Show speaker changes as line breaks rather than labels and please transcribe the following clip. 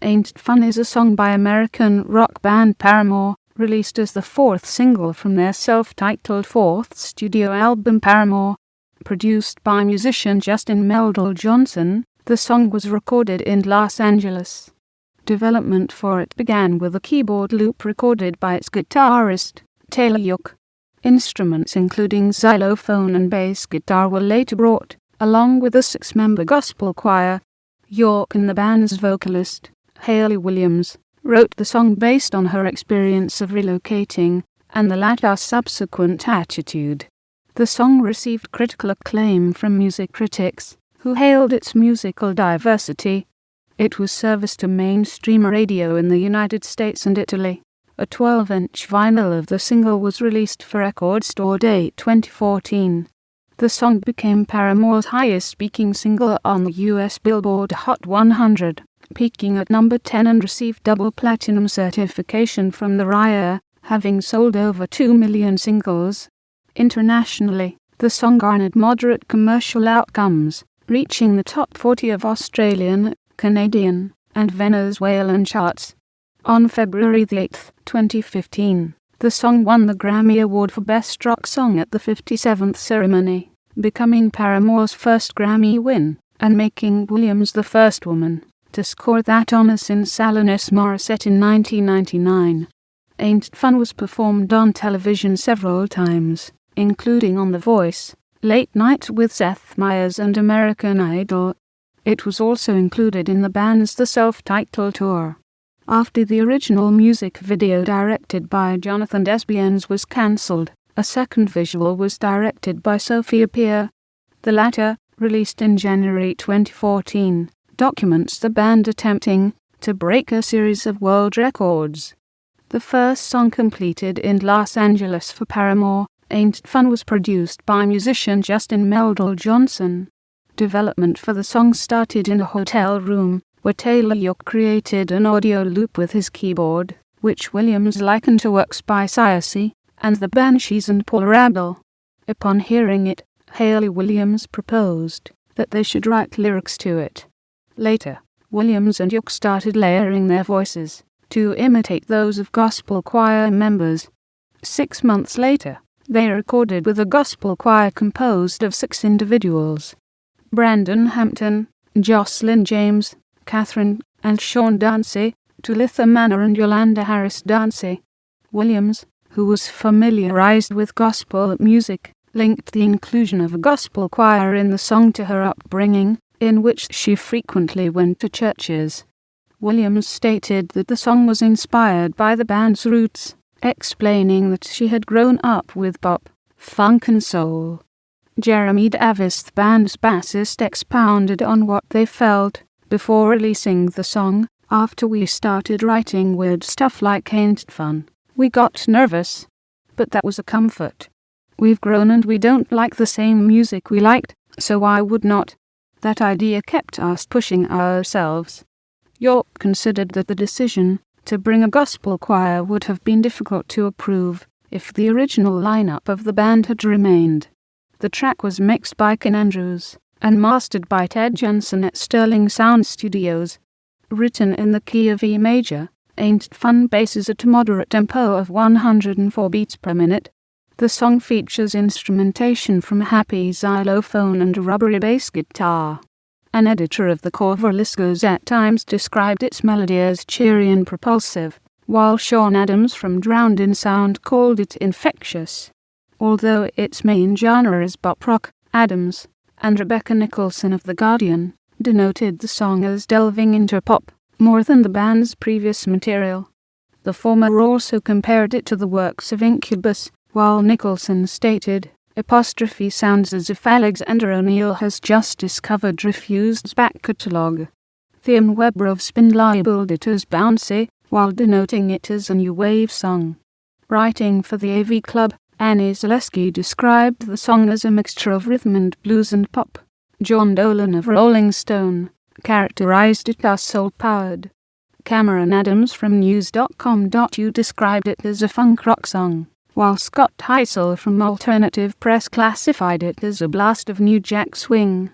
Ain't Fun is a song by American rock band Paramore, released as the fourth single from their self-titled fourth studio album Paramore. Produced by musician Justin Meldal-Johnsen, the song was recorded in Los Angeles. Development for it began with a keyboard loop recorded by its guitarist, Taylor York. Instruments including xylophone and bass guitar were later brought, along with a six-member gospel choir. York and the band's vocalist, Hayley Williams, wrote the song based on her experience of relocating, and the latter's subsequent attitude. The song received critical acclaim from music critics, who hailed its musical diversity. It was serviced to mainstream radio in the United States and Italy. A 12-inch vinyl of the single was released for Record Store Day 2014. The song became Paramore's highest-speaking single on the US Billboard Hot 100, peaking at number 10 and received double platinum certification from the RIAA, having sold over 2 million singles. Internationally, the song garnered moderate commercial outcomes, reaching the top 40 of Australian, Canadian, and Venezuelan charts. On February 8, 2015, the song won the Grammy Award for Best Rock Song at the 57th ceremony, becoming Paramore's first Grammy win, and making Williams the first woman to score that honor since Alanis Morissette in 1999. Ain't Fun was performed on television several times, including on The Voice, Late Night with Seth Meyers and American Idol. It was also included in the band's The Self-Titled Tour. After the original music video directed by Jonathan Desbiens was cancelled, a second visual was directed by Sophia Peer. The latter, released in January 2014, documents the band attempting to break a series of world records. The first song completed in Los Angeles for Paramore, Ain't Fun, was produced by musician Justin Meldal-Johnsen. Development for the song started in a hotel room, where Taylor York created an audio loop with his keyboard, which Williams likened to works by Siaci and the Banshees and Paul Rabel. Upon hearing it, Hayley Williams proposed that they should write lyrics to it. Later, Williams and York started layering their voices to imitate those of gospel choir members. 6 months later, they recorded with a gospel choir composed of 6 individuals: Brandon Hampton, Jocelyn James, Catherine and Sean Dancy, Tulitha Manor and Yolanda Harris Dancy. Williams, who was familiarized with gospel music, linked the inclusion of a gospel choir in the song to her upbringing, in which she frequently went to churches. Williams stated that the song was inspired by the band's roots, explaining that she had grown up with pop, funk and soul. Jeremy Davis, the band's bassist, expounded on what they felt before releasing the song. After we started writing weird stuff like Ain't Fun, we got nervous. But that was a comfort. We've grown and we don't like the same music we liked, so why would not? That idea kept us pushing ourselves. York considered that the decision to bring a gospel choir would have been difficult to approve if the original lineup of the band had remained. The track was mixed by Ken Andrews and mastered by Ted Jensen at Sterling Sound Studios. Written in the key of E major, Ain't Fun bases at a moderate tempo of 104 beats per minute. The song features instrumentation from a happy xylophone and a rubbery bass guitar. An editor of the cover list goes at times described its melody as cheery and propulsive, while Sean Adams from Drowned in Sound called it infectious. Although its main genre is pop rock, Adams and Rebecca Nicholson of The Guardian denoted the song as delving into pop more than the band's previous material. The former also compared it to the works of Incubus, while Nicholson stated, "sounds as if Alexander O'Neill has just discovered Refused's back catalogue." Theon Webber of Spin labeled it as bouncy, while denoting it as a new wave song. Writing for the AV Club, Annie Zaleski described the song as a mixture of rhythm and blues and pop. John Dolan of Rolling Stone characterized it as soul-powered. Cameron Adams from news.com.au described it as a funk rock song, while Scott Heisel from Alternative Press classified it as a blast of New Jack Swing.